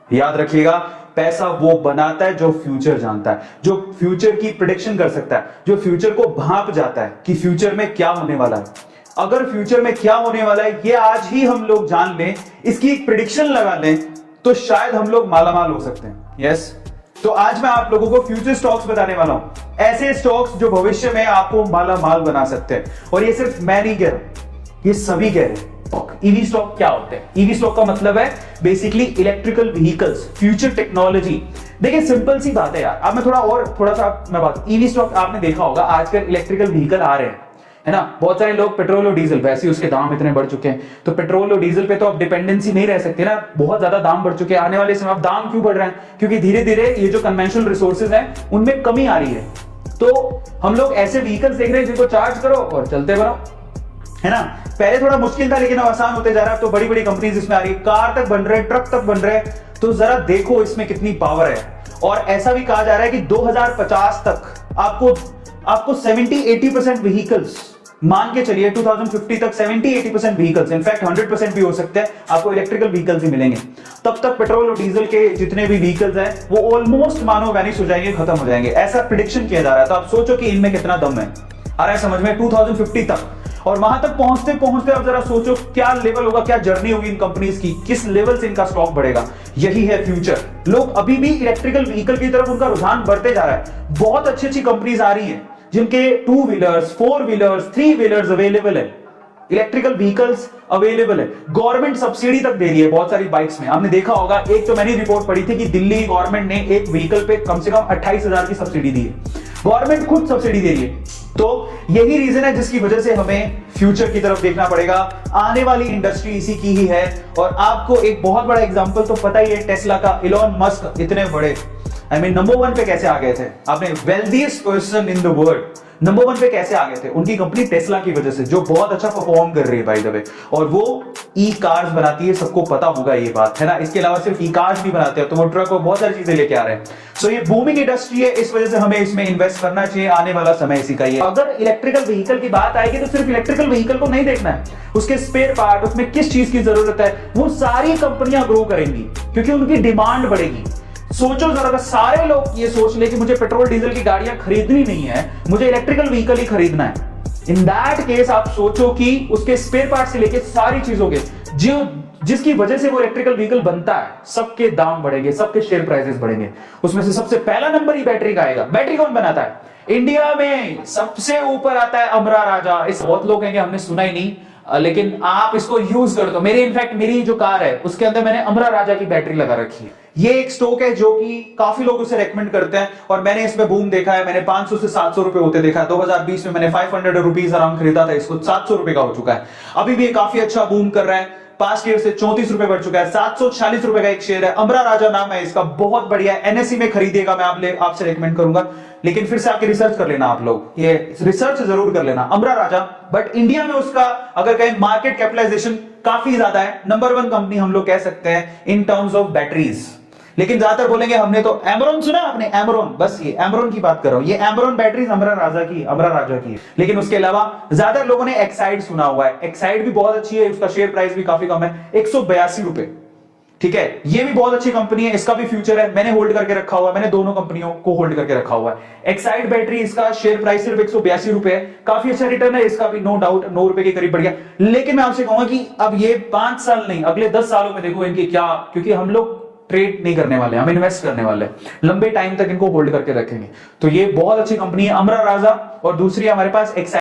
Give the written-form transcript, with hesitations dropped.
याद रखिएगा, पैसा वो बनाता है जो फ्यूचर जानता है, जो फ्यूचर की प्रिडिक्शन कर सकता है, जो फ्यूचर को भांप जाता है कि फ्यूचर में क्या होने वाला है। अगर फ्यूचर में क्या होने वाला है ये आज ही हम लोग जान लें, इसकी एक प्रिडिक्शन लगा लें, तो शायद हम लोग मालामाल हो सकते हैं। यस, तो आज मैं आप लोगों को फ्यूचर स्टॉक्स बताने वाला हूं, ऐसे स्टॉक्स जो भविष्य में आपको मालामाल बना सकते हैं। और ये सिर्फ मैं नहीं कह रहा, ये सभी कह रहे हैं। ईवी स्टॉक क्या होते हैं? ईवी स्टॉक का मतलब है basically electrical vehicles, future technology. देखिए सिंपल सी बात है यार, अब मैं थोड़ा सा मैं बात, ईवी स्टॉक आपने देखा होगा, आजकल इलेक्ट्रिकल व्हीकल आ रहे हैं, है ना। बहुत सारे लोग पेट्रोल और डीजल, वैसे ही उसके दाम इतने बढ़ चुके हैं, तो पेट्रोल और डीजल पे तो अब डिपेंडेंसी नहीं रह सकती ना, बहुत ज्यादा दाम बढ़ चुके हैं। आने वाले समय अब दाम क्यों बढ़ रहे हैं? क्योंकि धीरे धीरे ये जो कन्वेंशनल रिसोर्सेज हैं उनमें कमी आ रही है। तो हम लोग ऐसे व्हीकल्स देख रहे हैं जिनको चार्ज करो और चलते बनो, है ना। पहले थोड़ा मुश्किल था लेकिन अब आसान होते जा रहा है। तो बड़ी बड़ी कंपनीज इसमें आ रही है, कार तक बन रहे हैं, ट्रक तक बन रहे हैं। तो जरा देखो इसमें कितनी पावर है। और ऐसा भी कहा जा रहा है कि 2050 तक आपको 70-80% व्हीकल्स, मान के चलिए 2050 तक 70-80% व्हीकल्स, इनफैक्ट 100% भी हो सकते हैं, आपको इलेक्ट्रिकल व्हीकल्स ही मिलेंगे। तब तक पेट्रोल और डीजल के जितने भी व्हीकल्स हैं वो ऑलमोस्ट मानो वैनिश हो जाएंगे, खत्म हो जाएंगे, ऐसा प्रिडिक्शन किया जा रहा है। तो आप सोचो कि इनमें कितना दम है, आ रहा है समझ में, 2050 तक। और वहां तक पहुंचते पहुंचते अब जरा सोचो क्या लेवल होगा, क्या जर्नी होगी इन कंपनीज की, किस लेवल से इनका स्टॉक बढ़ेगा। यही है फ्यूचर। लोग अभी भी इलेक्ट्रिकल व्हीकल की तरफ उनका रुझान बढ़ते जा रहा है। बहुत अच्छी अच्छी कंपनीज आ रही हैं जिनके 2 व्हीलर्स, 4 व्हीलर्स, 3 व्हीलर्स अवेलेबल है, इलेक्ट्रिकल व्हीकल्स अवेलेबल है। गवर्नमेंट सब्सिडी तक दे रही है बहुत सारी बाइक्स में। आपने देखा होगा, एक तो मैंने रिपोर्ट पढ़ी थी कि दिल्ली गवर्नमेंट ने एक व्हीकल पे कम से कम 28,000 की सब्सिडी दी है, गवर्नमेंट खुद सब्सिडी दे रही है। तो यही रीजन है जिसकी वजह से हमें फ्यूचर की तरफ देखना पड़ेगा। आने वाली इंडस्ट्री इसी की ही है। और आपको एक बहुत बड़ा एग्जांपल तो पता ही है टेस्ला का, इलॉन मस्क इतने बड़े नंबर 1 पे कैसे आ गए थे? आपने wealthiest person in the world, number 1 पे कैसे आ गए थे? उनकी कंपनी टेस्ला की वजह से, जो बहुत अच्छा परफॉर्म कर रही है बाय द वे, और वो ई कार्स बनाती है, सबको पता होगा ये बात, है ना। इसके अलावा सिर्फ ई कार्स भी बनाते हैं, तो वो ट्रक और बहुत सारी चीजें लेके आ रहे हैं। सो ये बूमिंग इंडस्ट्री है, इस वजह से हमें इसमें इन्वेस्ट करना चाहिए। आने वाला समय इसी का ही है। अगर इलेक्ट्रिकल व्हीकल की बात आएगी तो सिर्फ इलेक्ट्रिकल व्हीकल को नहीं देखना है, उसके स्पेयर पार्ट, उसमें किस चीज की जरूरत है, वो सारी कंपनियां ग्रो करेंगी क्योंकि उनकी डिमांड बढ़ेगी। सोचो जरा, अगर सारे लोग ये सोच ले कि मुझे पेट्रोल डीजल की गाड़ियां खरीदनी नहीं है, मुझे इलेक्ट्रिकल व्हीकल ही खरीदना है, इन दैट केस आप सोचो कि उसके स्पेयर पार्ट से लेके सारी चीजों के जिसकी वजह से वो इलेक्ट्रिकल व्हीकल बनता है, सबके दाम बढ़ेंगे, सबके शेयर प्राइसेस बढ़ेंगे। उसमें से सबसे पहला नंबर ही बैटरी का आएगा। बैटरी कौन बनाता है? इंडिया में सबसे ऊपर आता है अमरा राजा। इस बहुत लोग कहेंगे हमने सुना ही नहीं, लेकिन आप इसको यूज कर दो। मेरी जो कार है उसके अंदर मैंने अमरा राजा की बैटरी लगा रखी है। ये एक स्टॉक है जो कि काफी लोग उसे रेकमेंड करते हैं और मैंने इसमें बूम देखा है। मैंने 500 से 700 रुपए होते देखा है। 2020 में मैंने 500 रुपीज अराउंड खरीदा था, इसको 700 रुपए का हो चुका है। अभी भी काफी अच्छा बूम कर रहा है। पास्ट ईयर से 34 रुपए बढ़ चुका है। 746 रुपए का एक शेयर है। अमरा राजा नाम है इसका, बहुत बढ़िया है। एनएससी में खरीदिएगा, मैं आपसे रेकमेंड करूंगा, लेकिन फिर से आपके रिसर्च कर लेना, आप लोग ये रिसर्च जरूर कर लेना। अमरा राजा, बट इंडिया में उसका अगर कहें मार्केट कैपिटलाइजेशन काफी ज्यादा है। नंबर 1 कंपनी हम लोग कह सकते हैं इन टर्म्स ऑफ बैटरीज। लेकिन ज्यादातर बोलेंगे हमने तो एमरॉन सुना, आपने एमरॉन, बस ये एमरॉन की बात कर रहा हूं। ये एमरॉन बैटरीज अमरा राजा की है। लेकिन उसके अलावा ज्यादा लोगों ने एक्साइड सुना हुआ है। एक्साइड भी बहुत अच्छी है, उसका शेयर प्राइस भी काफी कम है, 182 रुपए। ठीक है, ये भी बहुत अच्छी कंपनी है, इसका भी फ्यूचर है। मैंने होल्ड करके रखा हुआ है, मैंने दोनों कंपनियों को होल्ड करके रखा हुआ है। एक्साइड बैटरी, इसका शेयर प्राइस सिर्फ 182 रुपए है। काफी अच्छा रिटर्न है इसका भी, नो डाउट, 9 रुपए के करीब बढ़ गया। लेकिन मैं आपसे कहूंगा कि अब ये 5 साल नहीं, अगले 10 सालों में देखो इनकी क्या, क्योंकि हम लोग ट्रेड नहीं करने वाले, हम इन्वेस्ट करने वाले, लंबे टाइम तक इनको होल्ड करके रखेंगे। तो ये बहुत अच्छी कंपनी है अमरा राजा। और दूसरी हमारे पास एक्साइड